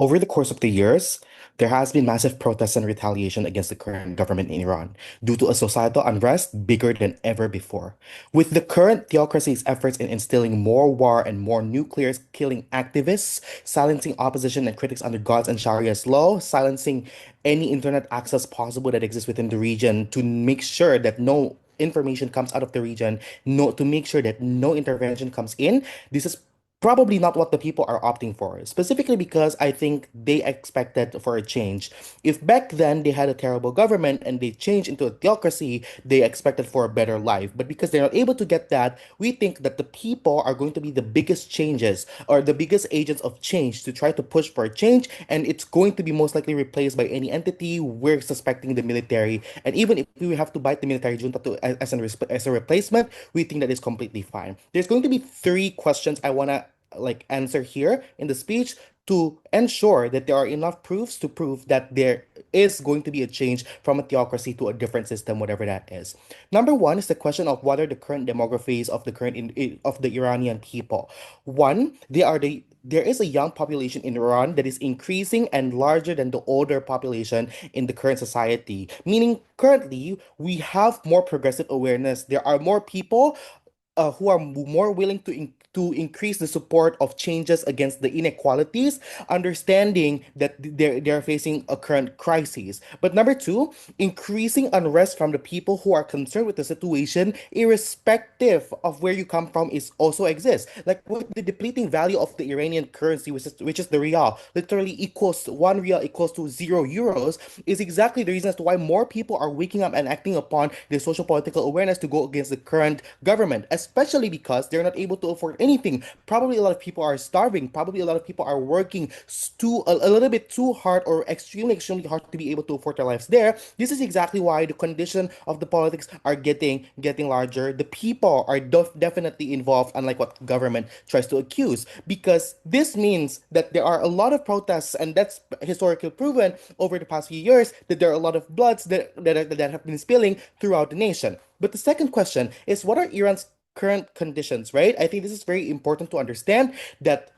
Over the course of the years, there has been massive protests and retaliation against the current government in Iran due to a societal unrest bigger than ever before. With the current theocracy's efforts in instilling more war and more nuclear killing activists, silencing opposition and critics under God's and Sharia's law, silencing any internet access possible that exists within the region to make sure that no information comes out of the region, no to make sure that no intervention comes in. This is probably not what the people are opting for, specifically because I think they expected for a change. If back then they had a terrible government and they changed into a theocracy, they expected for a better life. But because they're not able to get that, we think that the people are going to be the biggest changes or the biggest agents of change to try to push for a change, and it's going to be most likely replaced by any entity. We're suspecting the military, and even if we have to bite the military junta as a replacement, we think that is completely fine. There's going to be three questions I wanna answer here in the speech to ensure that there are enough proofs to prove that there is going to be a change from a theocracy to a different system, whatever that is. Number one is the question of what are the current demographies of the of the Iranian people. One, there is a young population in Iran that is increasing and larger than the older population in the current society. Meaning, currently, we have more progressive awareness. There are more people who are more willing to increase the support of changes against the inequalities, understanding that they're facing a current crisis. But number two, increasing unrest from the people who are concerned with the situation, irrespective of where you come from, is also exists. Like with the depleting value of the Iranian currency, which is the rial, literally equals one rial equals to €0, is exactly the reason as to why more people are waking up and acting upon their social political awareness to go against the current government, especially because they're not able to afford anything. Probably a lot of people are starving. Probably a lot of people are working a little bit too hard or extremely hard to be able to afford their lives there. This is exactly why the condition of the politics are getting larger. The people are definitely involved, unlike what government tries to accuse, because this means that there are a lot of protests, and that's historically proven over the past few years that there are a lot of bloods that have been spilling throughout the nation. But the second question is, what are Iran's current conditions, right? I think this is very important to understand that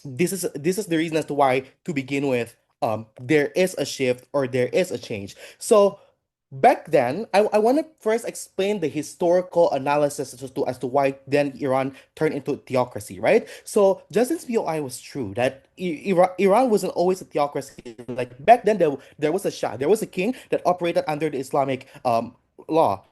this is the reason as to why, to begin with, there is a shift or there is a change. So back then, I want to first explain the historical analysis as to why then Iran turned into a theocracy, right? So Justin's POI was true that Iran wasn't always a theocracy. Like back then, there was a Shah, there was a king that operated under the Islamic law.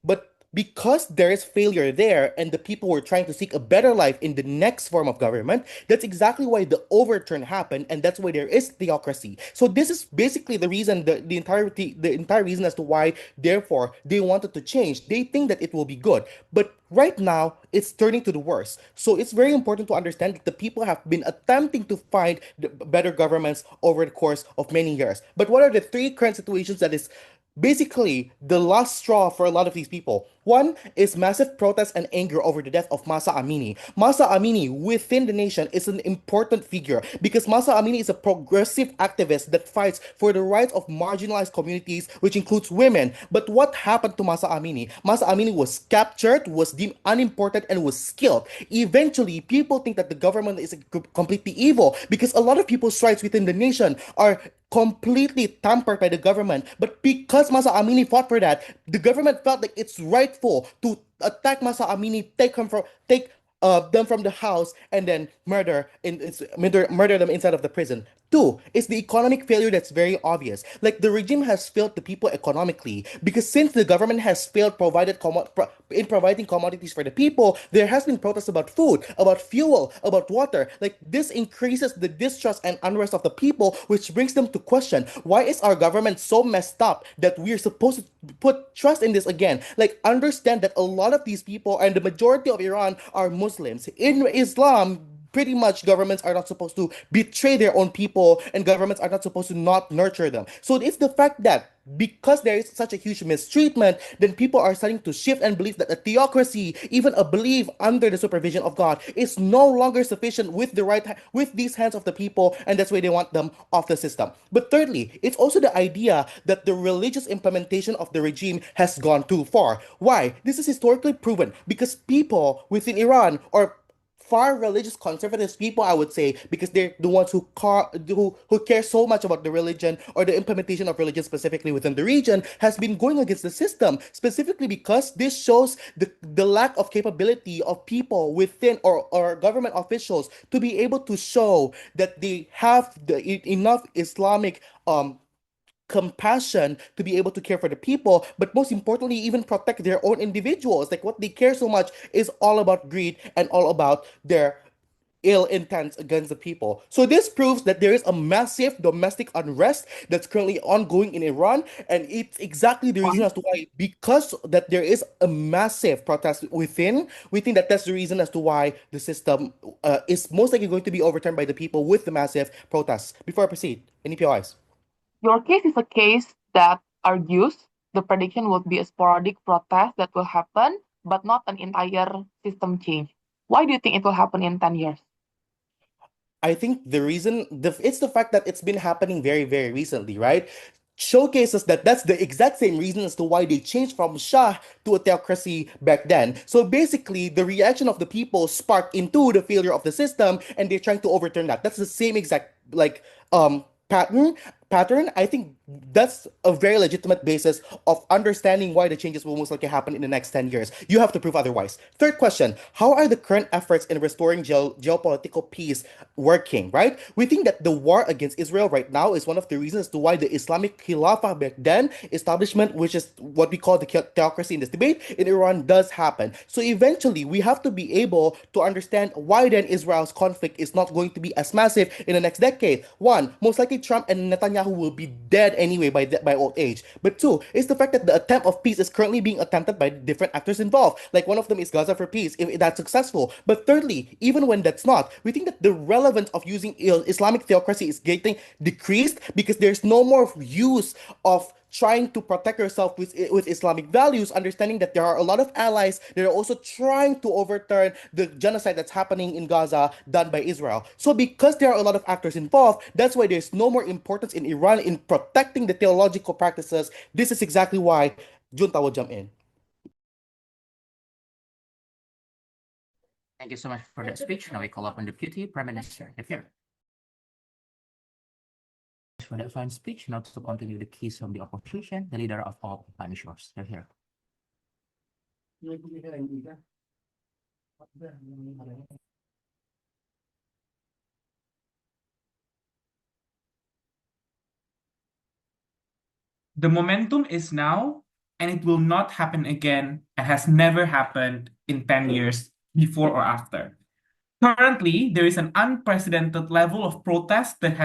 But because there is failure there and the people were trying to seek a better life in the next form of government, that's exactly why the overturn happened, and that's why there is theocracy. So this is basically the reason, the entire reason as to why, therefore, they wanted to change. They think that it will be good. But right now, it's turning to the worst. So it's very important to understand that the people have been attempting to find better governments over the course of many years. But what are the three current situations that is basically the last straw for a lot of these people? One is massive protest and anger over the death of Masa Amini. Masa Amini within the nation is an important figure because Masa Amini is a progressive activist that fights for the rights of marginalized communities, which includes women. But what happened to Masa Amini? Masa Amini was captured, was deemed unimportant, and was killed. Eventually, people think that the government is completely evil because a lot of people's rights within the nation are completely tampered by the government. But because Masa Amini fought for that, the government felt like it's rightful to attack Masa Amini, take them from the house, and then murder them inside of the prison. Two is the economic failure that's very obvious. Like the regime has failed the people economically because since the government has failed in providing commodities for the people, there has been protests about food, about fuel, about water. Like this increases the distrust and unrest of the people, which brings them to question, why is our government so messed up that we're supposed to put trust in this again? Like understand that a lot of these people and the majority of Iran are Muslims. In Islam, pretty much governments are not supposed to betray their own people, and governments are not supposed to not nurture them. So it's the fact that because there is such a huge mistreatment, then people are starting to shift and believe that a theocracy, even a belief under the supervision of God, is no longer sufficient with these hands of the people, and that's why they want them off the system. But thirdly, it's also the idea that the religious implementation of the regime has gone too far. Why? This is historically proven because people within Iran, or far religious conservative people, I would say, because they're the ones who care so much about the religion or the implementation of religion specifically within the region, has been going against the system, specifically because this shows the lack of capability of people within or government officials to be able to show that they have enough Islamic compassion to be able to care for the people, but most importantly, even protect their own individuals. Like what they care so much is all about greed and all about their ill intent against the people. So this proves that there is a massive domestic unrest that's currently ongoing in Iran, and it's exactly the reason as to why, because that there is a massive protest within. We think that that's the reason as to why the system is most likely going to be overturned by the people with the massive protests. Before I proceed, any POIs? Your case is a case that argues the prediction would be a sporadic protest that will happen, but not an entire system change. Why do you think it will happen in 10 years? I think it's the fact that it's been happening very, very recently, right? Showcases that that's the exact same reason as to why they changed from Shah to a theocracy back then. So basically, the reaction of the people sparked into the failure of the system, and they're trying to overturn that. That's the same exact pattern. Pattern. I think that's a very legitimate basis of understanding why the changes will most likely happen in the next 10 years. You have to prove otherwise. Third question: how are the current efforts in restoring geopolitical peace working, right? We think that the war against Israel right now is one of the reasons to why the Islamic Khilafah back then establishment, which is what we call the theocracy in this debate, in Iran does happen. So eventually, we have to be able to understand why then Israel's conflict is not going to be as massive in the next decade. One, most likely Trump and Netanyahu will be dead anyway by old age. But two, is the fact that the attempt of peace is currently being attempted by different actors involved. Like one of them is Gaza for peace, if that's successful. But thirdly, even when that's not, we think that the relevance of using Islamic theocracy is getting decreased because there's no more use of trying to protect yourself with Islamic values, understanding that there are a lot of allies that are also trying to overturn the genocide that's happening in Gaza done by Israel. So because there are a lot of actors involved, that's why there's no more importance in Iran in protecting the theological practices. This is exactly why Junta will jump in. Thank you so much for that speech. Now we call upon Deputy Prime Minister. Here. For that fine speech, now to continue the case of the opposition, the leader of all punishers. Here. The momentum is now, and it will not happen again, and has never happened in 10 years before or after. Currently, there is an unprecedented level of protest that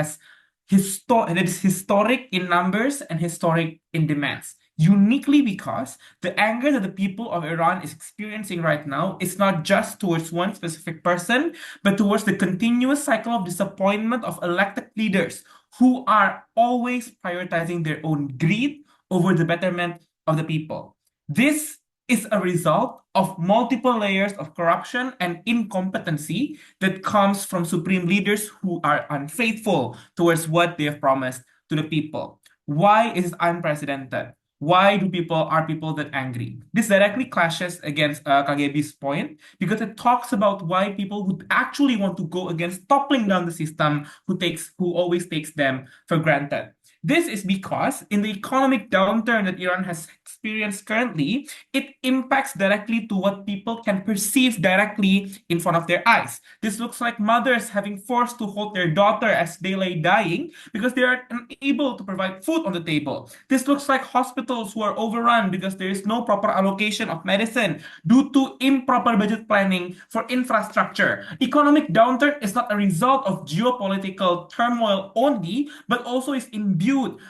is historic in numbers and historic in demands. Uniquely because the anger that the people of Iran is experiencing right now is not just towards one specific person, but towards the continuous cycle of disappointment of elected leaders who are always prioritizing their own greed over the betterment of the people. This is a result of multiple layers of corruption and incompetency that comes from supreme leaders who are unfaithful towards what they have promised to the people. Why is it unprecedented? Why are people that angry? This directly clashes against Kagebi's point because it talks about why people who actually want to go against toppling down the system who always takes them for granted. This is because in the economic downturn that Iran has experienced currently, it impacts directly to what people can perceive directly in front of their eyes. This looks like mothers having forced to hold their daughter as they lay dying because they are unable to provide food on the table. This looks like hospitals who are overrun because there is no proper allocation of medicine due to improper budget planning for infrastructure. Economic downturn is not a result of geopolitical turmoil only, but also is imbued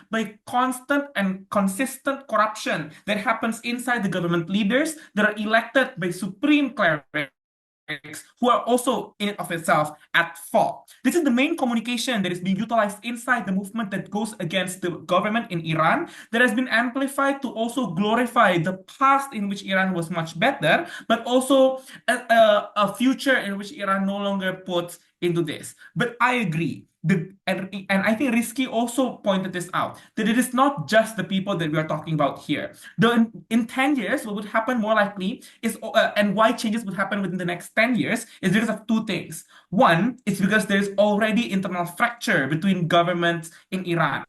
by constant and consistent corruption that happens inside the government leaders that are elected by supreme clerics who are also in and of itself at fault. This is the main communication that is being utilized inside the movement that goes against the government in Iran, that has been amplified to also glorify the past in which Iran was much better, but also a future in which Iran no longer puts into this. But I agree. and I think Rizky also pointed this out, that it is not just the people that we are talking about here. In 10 years, what would happen more likely is, and why changes would happen within the next 10 years, is because of two things. One, it's because there's already internal fracture between governments in Iran.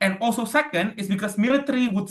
And also second, is because military would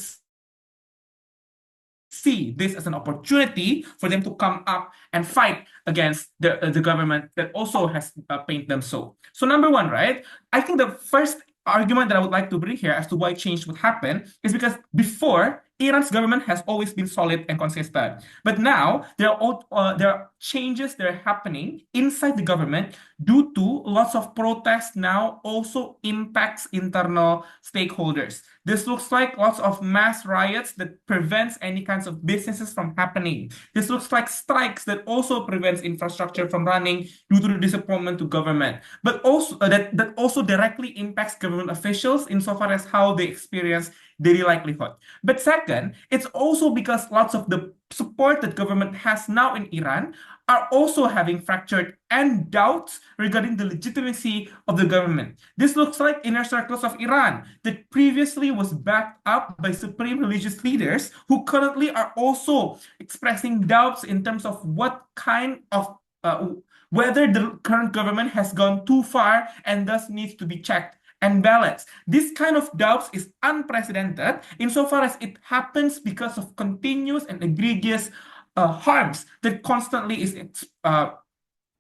see this as an opportunity for them to come up and fight against the government that also has painted them so. So number one, right? I think the first argument that I would like to bring here as to why change would happen is because before, Iran's government has always been solid and consistent. But now there are changes that are happening inside the government due to lots of protests now also impacts internal stakeholders. This looks like lots of mass riots that prevents any kinds of businesses from happening. This looks like strikes that also prevents infrastructure from running due to the disappointment to government. But also that also directly impacts government officials insofar as how they experience daily livelihood. But second, it's also because lots of the support that government has now in Iran are also having fractured and doubts regarding the legitimacy of the government. This looks like inner circles of Iran that previously was backed up by supreme religious leaders who currently are also expressing doubts in terms of what kind of whether the current government has gone too far and thus needs to be checked and balanced. This kind of doubts is unprecedented insofar as it happens because of continuous and egregious harms that constantly is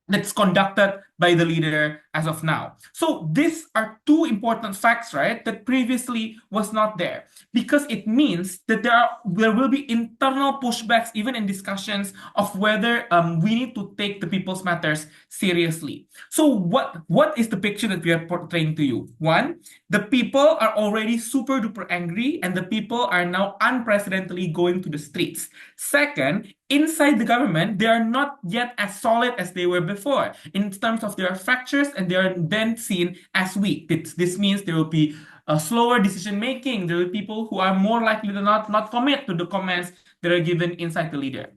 that's conducted by the leader as of now. So these are two important facts, right, that previously was not there, because it means that there will be internal pushbacks even in discussions of whether we need to take the people's matters seriously. So what is the picture that we are portraying to you? One, the people are already super duper angry and the people are now unprecedentedly going to the streets. Second, inside the government, they are not yet as solid as they were before in terms of their fractures, and they are then seen as weak. This means there will be a slower decision making. There will be people who are more likely than not commit to the commands that are given inside the leader.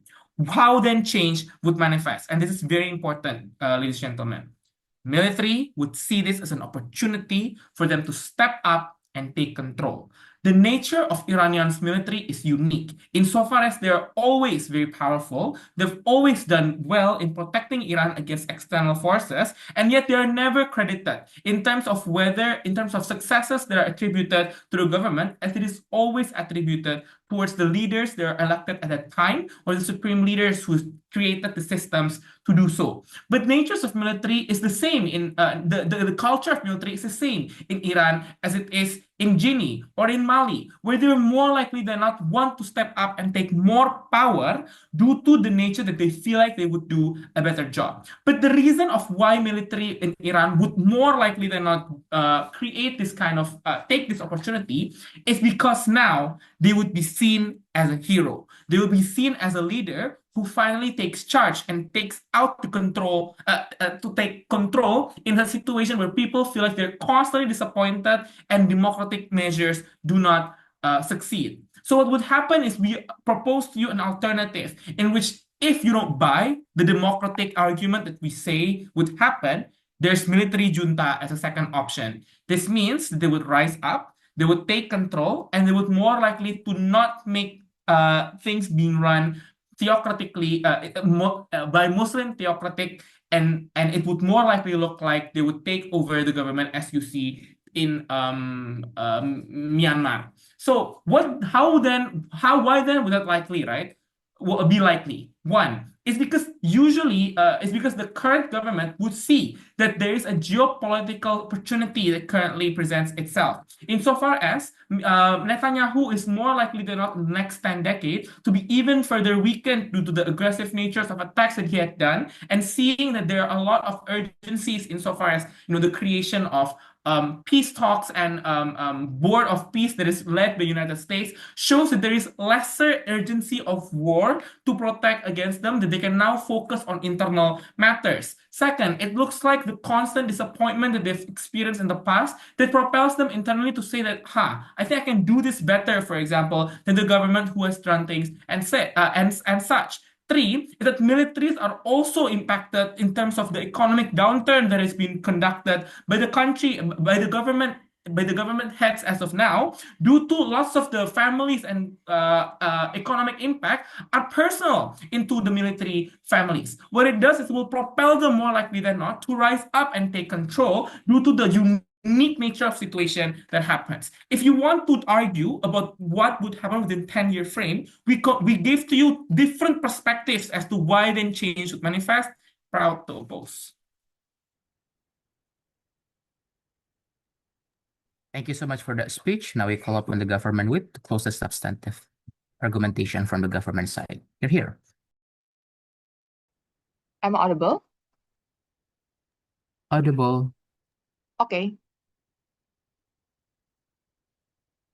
How then change would manifest? And this is very important, ladies and gentlemen. Military would see this as an opportunity for them to step up and take control. The nature of Iranian's military is unique insofar as they are always very powerful. They've always done well in protecting Iran against external forces, and yet they are never credited in terms of successes that are attributed to the government, as it is always attributed towards the leaders that are elected at that time or the supreme leaders who created the systems to do so. But natures of military is the same in the culture of military is the same in Iran as it is in Guinea or in Mali, where they're more likely than not want to step up and take more power due to the nature that they feel like they would do a better job. But the reason of why military in Iran would more likely than not create this kind of take this opportunity is because now they would be seen as a hero. They will be seen as a leader who finally takes charge and takes out the control to take control in a situation where people feel like they're constantly disappointed and democratic measures do not succeed. So what would happen is we propose to you an alternative in which, if you don't buy the democratic argument that we say would happen, there's military junta as a second option. This means they would rise up, they would take control, and they would more likely to not make things being run theocratically by Muslim theocratic, and it would more likely look like they would take over the government as you see in Myanmar. So why then would that likely, right? Will be likely? One, is because usually it's because the current government would see that there is a geopolitical opportunity that currently presents itself. Insofar as Netanyahu is more likely than not in the next 10 decades to be even further weakened due to the aggressive natures of attacks that he had done, and seeing that there are a lot of urgencies insofar as the creation of peace talks and board of peace that is led by the United States shows that there is lesser urgency of war to protect against them, that they can now focus on internal matters. Second, it looks like the constant disappointment that they've experienced in the past that propels them internally to say that, I think I can do this better, for example, than the government who has done things and such. Three is that militaries are also impacted in terms of the economic downturn that has been conducted by the country, by the government heads as of now, due to lots of the families and economic impact are personal into the military families. What it does is it will propel them more likely than not to rise up and take control due to the unique nature of situation that happens. If you want to argue about what would happen within 10-year frame, we gave to you different perspectives as to why then change would manifest. Proud to oppose. Thank you so much for that speech. Now we call upon the government with the closest substantive argumentation from the government side. You're here. I'm audible? Audible. Okay.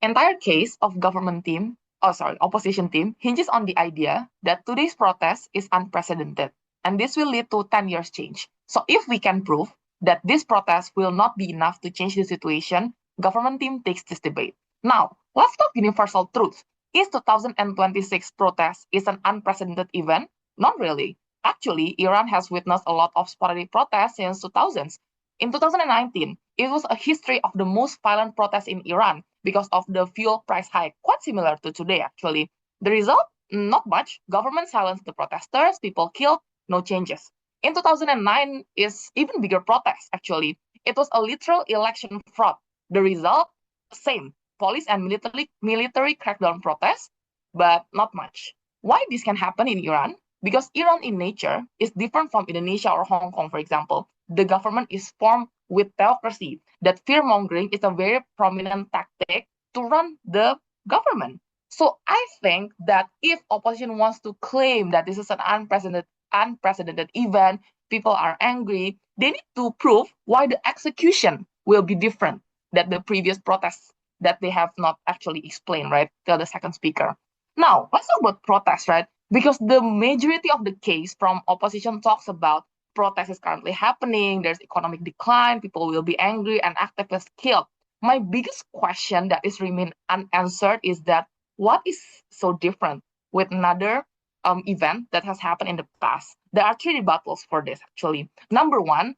Entire case of opposition team hinges on the idea that today's protest is unprecedented, and this will lead to 10 years change. So if we can prove that this protest will not be enough to change the situation, government team takes this debate. Now, let's talk universal truth. Is 2026 protest is an unprecedented event? Not really. Actually, Iran has witnessed a lot of sporadic protests since 2000s. In 2019, it was a history of the most violent protests in Iran because of the fuel price hike, quite similar to today, actually. The result? Not much. Government silenced the protesters, people killed, no changes. In 2009 is even bigger protest, actually. It was a literal election fraud. The result? Same. Police and military crackdown protests, but not much. Why this can happen in Iran? Because Iran in nature is different from Indonesia or Hong Kong, for example. The government is formed with theocracy. That fear-mongering is a very prominent tactic to run the government. So I think that if opposition wants to claim that this is an unprecedented event, people are angry, they need to prove why the execution will be different than the previous protests that they have not actually explained, right? Tell the second speaker. Now, let's talk about protests, right? Because the majority of the case from opposition talks about protest is currently happening, there's economic decline, people will be angry, and activists killed. My biggest question that is remain unanswered is that what is so different with another event that has happened in the past? There are three rebuttals for this, actually. Number one,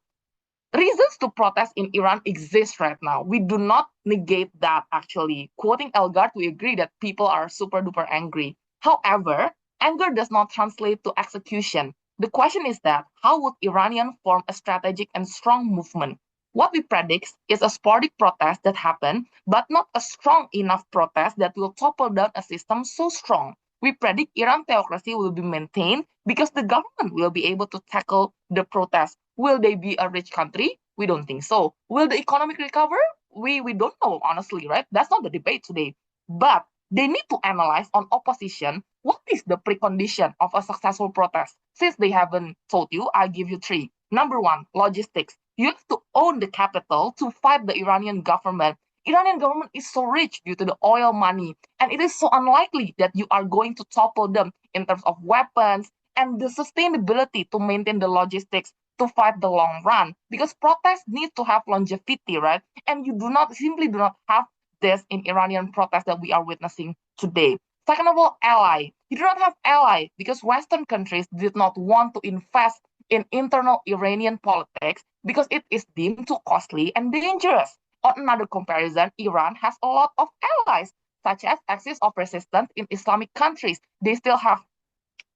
reasons to protest in Iran exist right now. We do not negate that, actually. Quoting Elgard, we agree that people are super duper angry. However, anger does not translate to execution. The question is that how would Iranian form a strategic and strong movement? What we predict is a sporadic protest that happen, but not a strong enough protest that will topple down a system so strong. We predict Iran theocracy will be maintained because the government will be able to tackle the protest. Will they be a rich country? We don't think so. Will the economic recover? We don't know, honestly, right? That's not the debate today. But they need to analyze on opposition what is the precondition of a successful protest. Since they haven't told you, I give you three. Number one, logistics. You have to own the capital to fight the Iranian government. Iranian government is so rich due to the oil money, and it is so unlikely that you are going to topple them in terms of weapons and the sustainability to maintain the logistics to fight the long run, because protests need to have longevity, right? And you simply do not have this in Iranian protests that we are witnessing today. Second of all, ally. You do not have ally because Western countries did not want to invest in internal Iranian politics because it is deemed too costly and dangerous. On another comparison, Iran has a lot of allies, such as axis of resistance in Islamic countries. They still have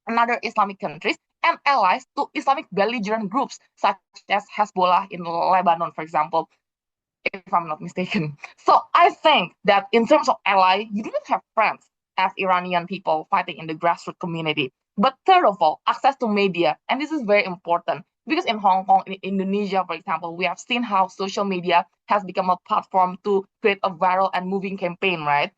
another Islamic countries and allies to Islamic belligerent groups, such as Hezbollah in Lebanon, for example, if I'm not mistaken. So I think that in terms of ally, you do not have friends as Iranian people fighting in the grassroots community. But third of all, access to media. And this is very important because in Hong Kong, in Indonesia, for example, we have seen how social media has become a platform to create a viral and moving campaign, right?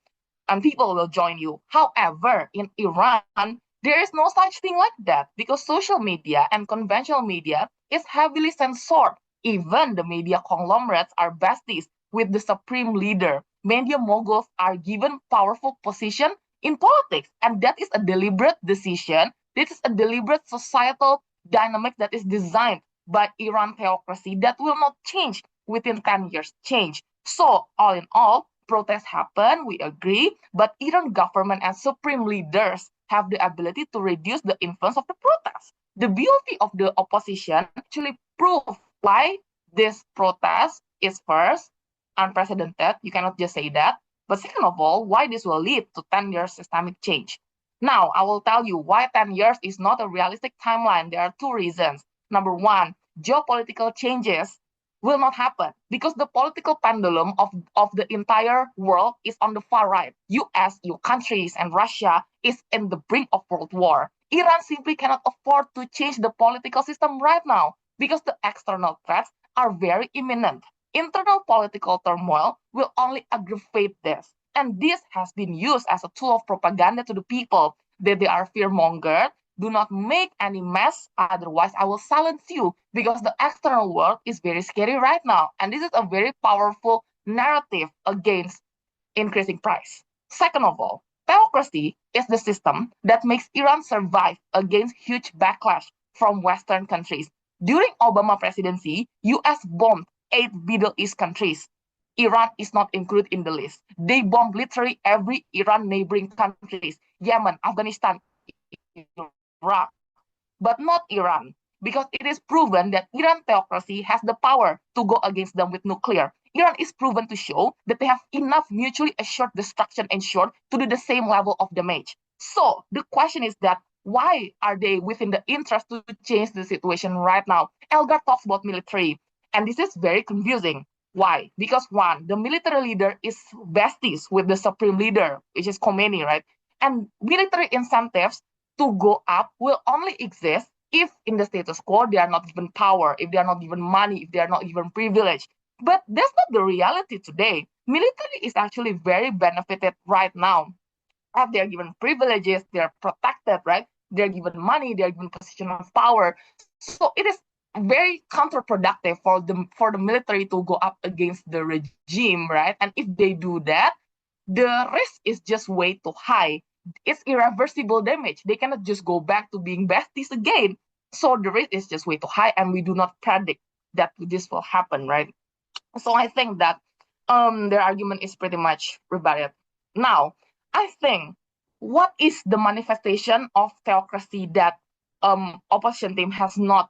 And people will join you. However, in Iran, there is no such thing like that because social media and conventional media is heavily censored. Even the media conglomerates are besties with the supreme leader. Media moguls are given powerful position in politics, and that is a deliberate decision. This is a deliberate societal dynamic that is designed by Iran theocracy that will not change within 10 years. So, all in all, protests happen, we agree, but Iran government and supreme leaders have the ability to reduce the influence of the protest. The beauty of the opposition actually prove why this protest is first unprecedented. You cannot just say that. But second of all, why this will lead to 10 years systemic change. Now, I will tell you why 10 years is not a realistic timeline. There are two reasons. Number one, geopolitical changes will not happen because the political pendulum of the entire world is on the far right. US, your countries, and Russia is in the brink of world war. Iran simply cannot afford to change the political system right now because the external threats are very imminent. Internal political turmoil will only aggravate this. And this has been used as a tool of propaganda to the people that they are fear-mongered. Do not make any mess, otherwise I will silence you, because the external world is very scary right now. And this is a very powerful narrative against increasing price. Second of all, theocracy is the system that makes Iran survive against huge backlash from Western countries. During Obama presidency, US bombed 8 Middle East countries. Iran is not included in the list. They bomb literally every Iran neighboring countries, Yemen, Afghanistan, Iraq, but not Iran, because it is proven that Iran theocracy has the power to go against them with nuclear. Iran is proven to show that they have enough mutually assured destruction ensured to do the same level of damage. So the question is that why are they within the interest to change the situation right now? Elgard talks about military, and this is very confusing. Why? Because one, the military leader is besties with the supreme leader, which is Khomeini, right? And military incentives to go up will only exist if in the status quo they are not given power, if they are not given money, if they are not given privilege. But that's not the reality today. Military is actually very benefited right now. If they're given privileges, they're protected, right? They're given money, they're given position of power. So it is very counterproductive for the military to go up against the regime, right? And if they do that, the risk is just way too high. It's irreversible damage. They cannot just go back to being besties again. So the risk is just way too high, and we do not predict that this will happen, right? So I think that their argument is pretty much rebutted. Now, I think what is the manifestation of theocracy that opposition team has not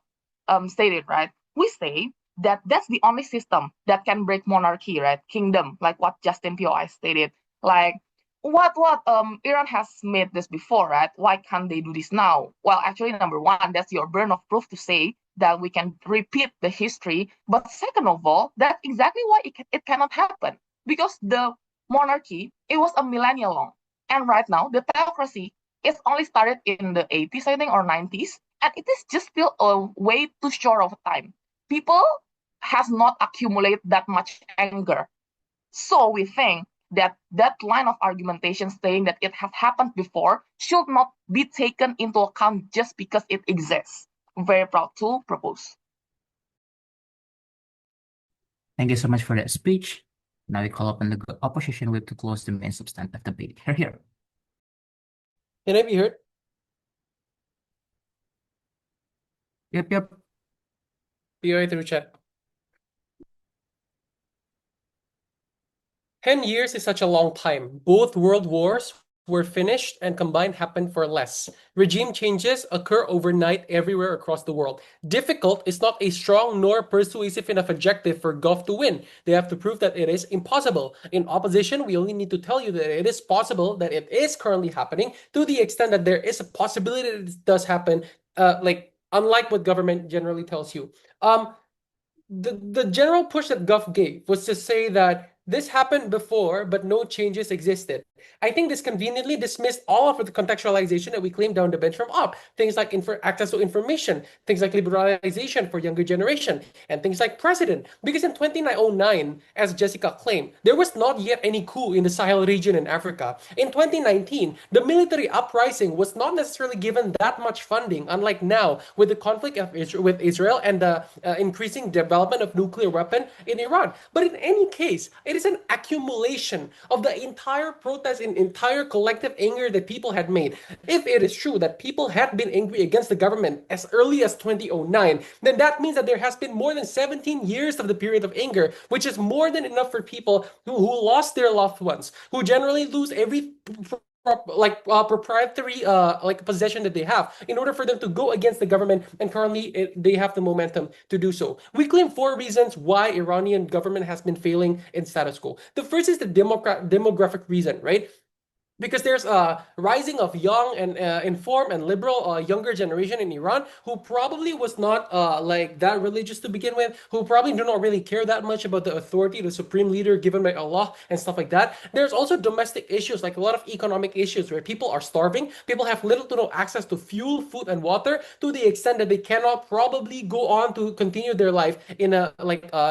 stated, right? We say that that's the only system that can break monarchy, right? Kingdom, like what Justin POI stated. Like what Iran has made this before, right? Why can't they do this now? Well, actually, number one, that's your burden of proof to say that we can repeat the history. But second of all, that's exactly why it cannot happen. Because the monarchy, it was a millennial long. And right now, the theocracy is only started in the 80s, I think, or 90s. And it is just still a way too short of time. People has not accumulated that much anger. So we think that that line of argumentation saying that it has happened before should not be taken into account just because it exists. Very proud to propose. Thank you so much for that speech. Now we call upon the opposition whip to close the main substantive debate. Here. Can I be heard? Yep. POI through chat. 10 years is such a long time. Both world wars were finished and combined happened for less. Regime changes occur overnight everywhere across the world. Difficult is not a strong nor persuasive enough adjective for Gov to win. They have to prove that it is impossible. In opposition, we only need to tell you that it is possible, that it is currently happening, to the extent that there is a possibility that it does happen, unlike what government generally tells you. The general push that Gov gave was to say that this happened before, but no changes existed. I think this conveniently dismissed all of the contextualization that we claimed down the bench from up. Things like access to information, things like liberalization for younger generation, and things like precedent. Because in 2009, as Jessica claimed, there was not yet any coup in the Sahel region in Africa. In 2019, the military uprising was not necessarily given that much funding, unlike now with the conflict with Israel and the increasing development of nuclear weapon in Iran. But in any case, it is an accumulation of the entire protest and entire collective anger that people had made. If it is true that people had been angry against the government as early as 2009, then that means that there has been more than 17 years of the period of anger, which is more than enough for people who lost their loved ones, who generally lose every proprietary like possession that they have in order for them to go against the government, and currently they have the momentum to do so. We claim 4 reasons why Iranian government has been failing in status quo. The first is the demographic reason, right? Because there's a rising of young and informed and liberal younger generation in Iran who probably was not like that religious to begin with, who probably do not really care that much about the authority, the supreme leader given by Allah and stuff like that. There's also domestic issues, like a lot of economic issues where people are starving, people have little to no access to fuel, food, and water, to the extent that they cannot probably go on to continue their life in a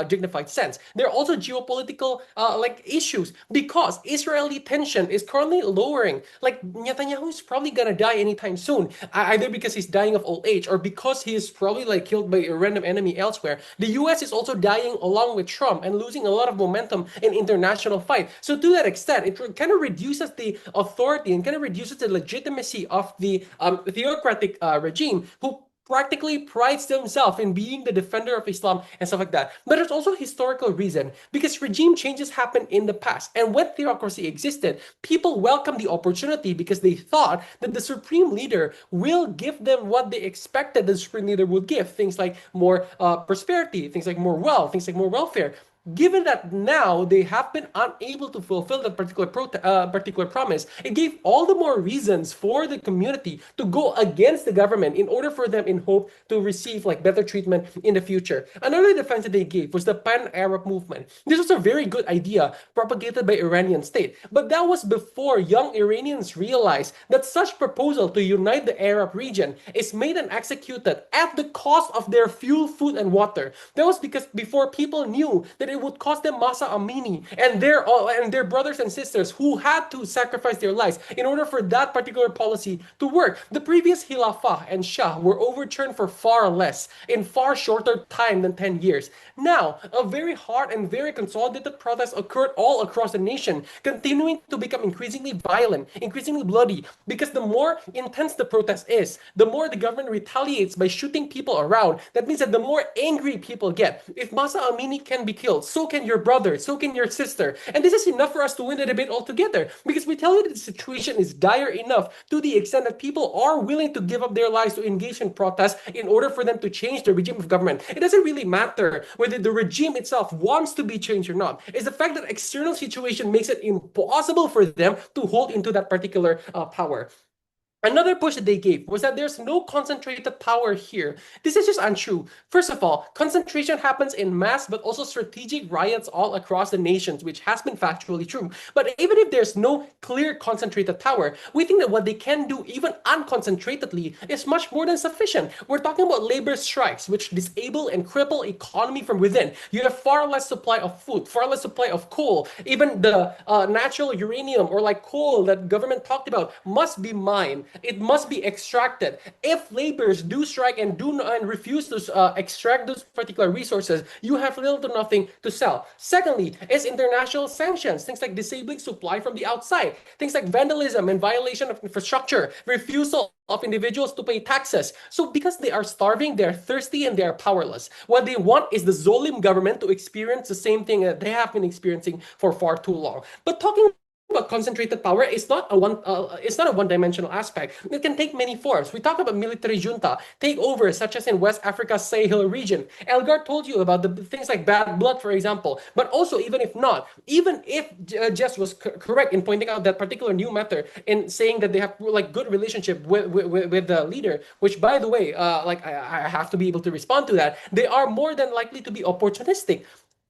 dignified sense. There are also geopolitical like issues because Israeli tension is currently lowering. Like Netanyahu is probably gonna die anytime soon, either because he's dying of old age or because he is probably like killed by a random enemy elsewhere. The US is also dying along with Trump and losing a lot of momentum in international fight. So to that extent, it kind of reduces the authority and kind of reduces the legitimacy of the theocratic regime, who practically prides themselves in being the defender of Islam and stuff like that. But there's also historical reason, because regime changes happened in the past. And when theocracy existed, people welcomed the opportunity because they thought that the supreme leader will give them what they expected the supreme leader would give. Things like more prosperity, things like more wealth, things like more welfare. Given that now they have been unable to fulfill that particular promise, it gave all the more reasons for the community to go against the government in order for them in hope to receive like better treatment in the future. Another defense that they gave was the pan-Arab movement. This was a very good idea propagated by Iranian state, but that was before young Iranians realized that such proposal to unite the Arab region is made and executed at the cost of their fuel, food, and water. That was because before people knew that it would cost them Masa Amini and their brothers and sisters who had to sacrifice their lives in order for that particular policy to work. The previous Khilafah and Shah were overturned for far less, in far shorter time than 10 years. Now, a very hard and very consolidated protest occurred all across the nation, continuing to become increasingly violent, increasingly bloody, because the more intense the protest is, the more the government retaliates by shooting people around. That means that the more angry people get. If Masa Amini can be killed, so can your brother, so can your sister. And this is enough for us to win the debate altogether, because we tell you that the situation is dire enough to the extent that people are willing to give up their lives to engage in protest in order for them to change the regime of government. It doesn't really matter whether the regime itself wants to be changed or not. It's the fact that external situation makes it impossible for them to hold into that particular power. Another push that they gave was that there's no concentrated power here. This is just untrue. First of all, concentration happens in mass, but also strategic riots all across the nations, which has been factually true. But even if there's no clear concentrated power, we think that what they can do, even unconcentratedly, is much more than sufficient. We're talking about labor strikes, which disable and cripple economy from within. You have far less supply of food, far less supply of coal. Even the natural uranium or like coal that government talked about must be mined. It must be extracted. If laborers do strike and refuse to extract those particular resources, you have little to nothing to sell. Secondly, is international sanctions, things like disabling supply from the outside, things like vandalism and violation of infrastructure, refusal of individuals to pay taxes. So because they are starving, they're thirsty, and they're powerless. What they want is the Zolim government to experience the same thing that they have been experiencing for far too long. But talking about concentrated power is not a one-dimensional aspect. It can take many forms. We talk about military junta takeovers, such as in West Africa's Sahel region. Elgard told you about the things like bad blood, for example. But also, even if not, even if Jess was correct in pointing out that particular new method in saying that they have like good relationship with the leader, which by the way, I have to be able to respond to that. They are more than likely to be opportunistic.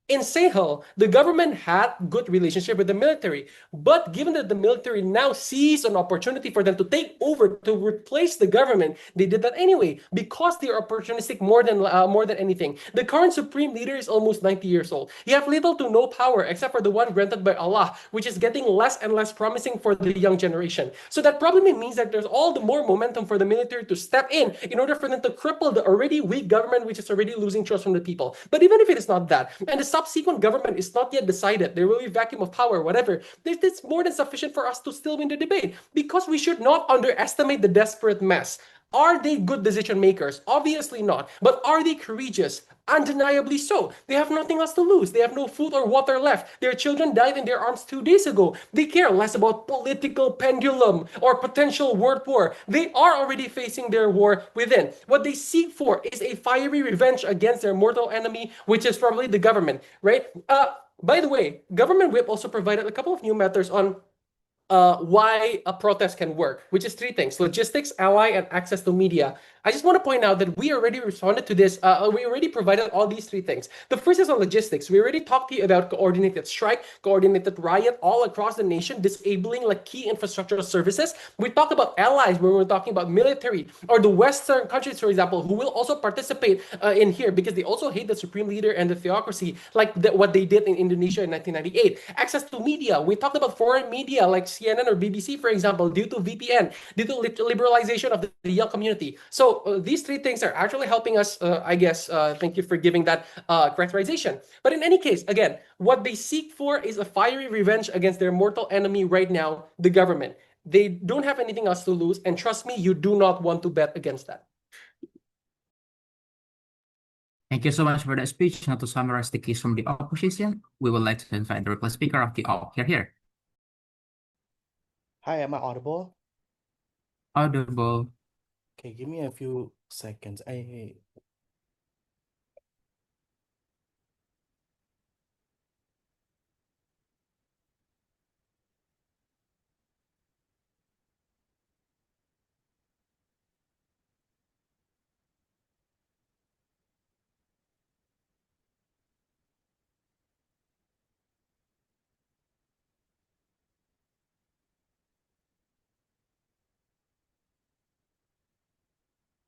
In Sahel, the government had good relationship with the military, but given that the military now sees an opportunity for them to take over to replace the government, they did that anyway because they are opportunistic more than anything. The current supreme leader is almost 90 years old. He has little to no power except for the one granted by Allah, which is getting less and less promising for the young generation. So that probably means that there's all the more momentum for the military to step in order for them to cripple the already weak government, which is already losing trust from the people. But even if it is not that, and the subsequent government is not yet decided, there will be vacuum of power, whatever, it's more than sufficient for us to still win the debate, because we should not underestimate the desperate mass. Are they good decision makers? Obviously not. But are they courageous? Undeniably so. They have nothing else to lose. They have no food or water left. Their children died in their arms 2 days ago. They care less about political pendulum or potential world war. They are already facing their war within. What they seek for is a fiery revenge against their mortal enemy, which is probably the government, right? By the way, Government Whip also provided a couple of new methods on why a protest can work, which is 3 things: logistics, ally, and access to media. I just want to point out that we already responded to this. We already provided all these 3 things. The first is on logistics. We already talked to you about coordinated strike, coordinated riot all across the nation, disabling like key infrastructural services. We talked about allies when we were talking about military, or the Western countries, for example, who will also participate in here because they also hate the supreme leader and the theocracy, like what they did in Indonesia in 1998. Access to media. We talked about foreign media like CNN or BBC, for example, due to VPN, due to liberalization of the young community. So these 3 things are actually helping us, I guess. Thank you for giving that characterization. But in any case, again, what they seek for is a fiery revenge against their mortal enemy right now, the government. They don't have anything else to lose, and trust me, you do not want to bet against that. Thank you so much for that speech. Now to summarize the case from the opposition, we would like to invite the replacement speaker of the all. Here. Hi, am I audible? Audible. Okay, give me a few seconds.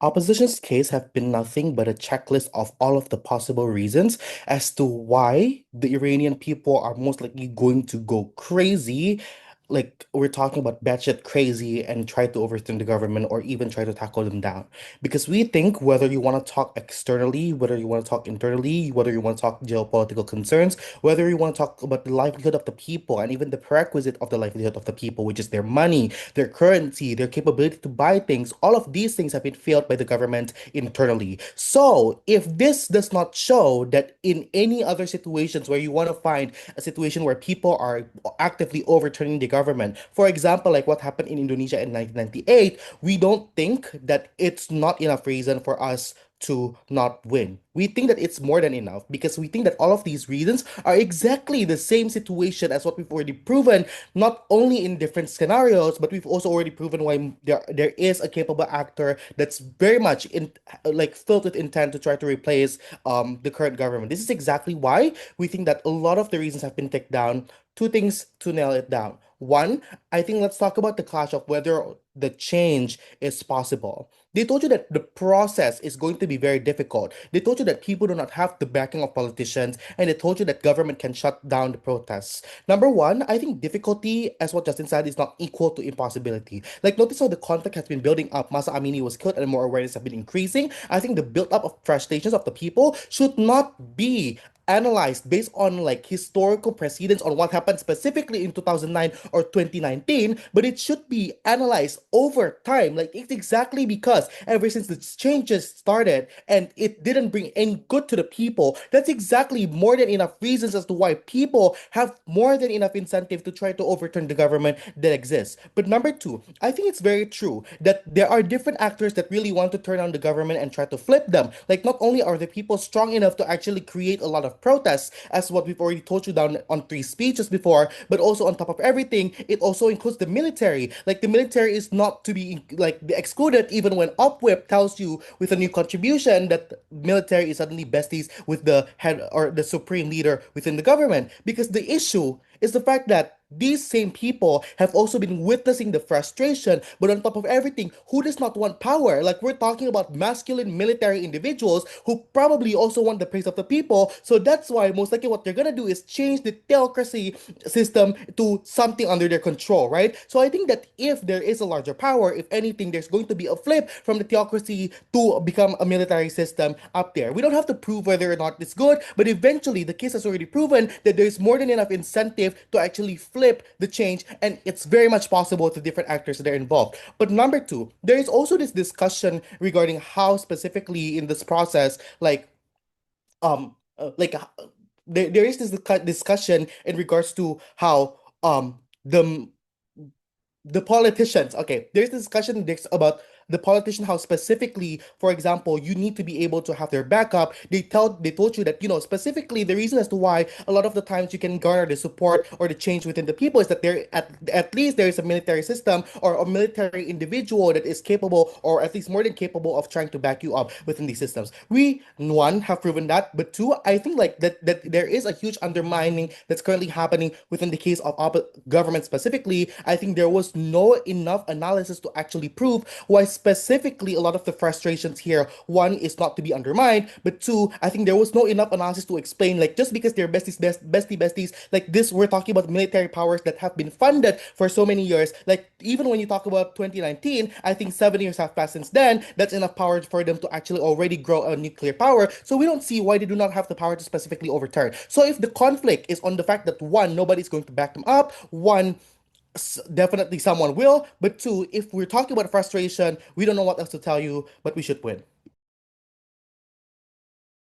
Opposition's case have been nothing but a checklist of all of the possible reasons as to why the Iranian people are most likely going to go crazy. Like we're talking about batshit crazy and try to overturn the government or even try to tackle them down. Because we think whether you want to talk externally, whether you want to talk internally, whether you want to talk geopolitical concerns, whether you want to talk about the livelihood of the people and even the prerequisite of the livelihood of the people, which is their money, their currency, their capability to buy things, all of these things have been failed by the government internally. So, if this does not show that in any other situations where you want to find a situation where people are actively overturning the government, for example, like what happened in Indonesia in 1998, we don't think that it's not enough reason for us to not win. We think that it's more than enough because we think that all of these reasons are exactly the same situation as what we've already proven, not only in different scenarios, but we've also already proven why there is a capable actor that's very much in like filled with intent to try to replace the current government. This is exactly why we think that a lot of the reasons have been taken down. 2 things to nail it down. One, I think let's talk about the clash of whether the change is possible. They told you that the process is going to be very difficult. They told you that people do not have the backing of politicians, and they told you that government can shut down the protests. Number one, I think difficulty, as what Justin said, is not equal to impossibility. Like, notice how the conflict has been building up. Masa Amini was killed, and more awareness have been increasing. I think the build-up of frustrations of the people should not be analyzed based on like historical precedents on what happened specifically in 2009 or 2019, but it should be analyzed over time. Like it's exactly because ever since the changes started and it didn't bring any good to the people, that's exactly more than enough reasons as to why people have more than enough incentive to try to overturn the government that exists. But number two, I think it's very true that there are different actors that really want to turn on the government and try to flip them. Like not only are the people strong enough to actually create a lot of protests, as what we've already told you down on 3 speeches before, but also on top of everything, it also includes the military. Like the military is not to be like excluded even when UpWhip tells you with a new contribution that military is suddenly besties with the head or the supreme leader within the government. Because the issue is the fact that these same people have also been witnessing the frustration, but on top of everything, who does not want power? Like we're talking about masculine military individuals who probably also want the praise of the people. So that's why most likely what they're gonna do is change the theocracy system to something under their control, right? So I think that if there is a larger power, if anything, there's going to be a flip from the theocracy to become a military system up there. We don't have to prove whether or not it's good, but eventually the case has already proven that there's more than enough incentive to actually flip flip the change, and it's very much possible with the different actors that are involved. But number two, there is also this discussion regarding how specifically in this process, um like there is this discussion in regards to how the politicians, okay, there's discussion about the politician, how specifically, for example, you need to be able to have their backup. They told you that, specifically the reason as to why a lot of the times you can garner the support or the change within the people is that there at least there is a military system or a military individual that is capable, or at least more than capable, of trying to back you up within these systems. We, one, have proven that, but two, I think like that there is a huge undermining that's currently happening within the case of government specifically. I think there was no enough analysis to actually prove why specifically a lot of the frustrations here, one, is not to be undermined, but two, I think there was no enough analysis to explain, like, just because they're besties, like this, we're talking about military powers that have been funded for so many years. Like, even when you talk about 2019, I think 7 years have passed since then. That's enough power for them to actually already grow a nuclear power. So we don't see why they do not have the power to specifically overturn. So if the conflict is on the fact that, one, nobody's going to back them up, one, definitely someone will, but two, if we're talking about frustration, we don't know what else to tell you, but we should win.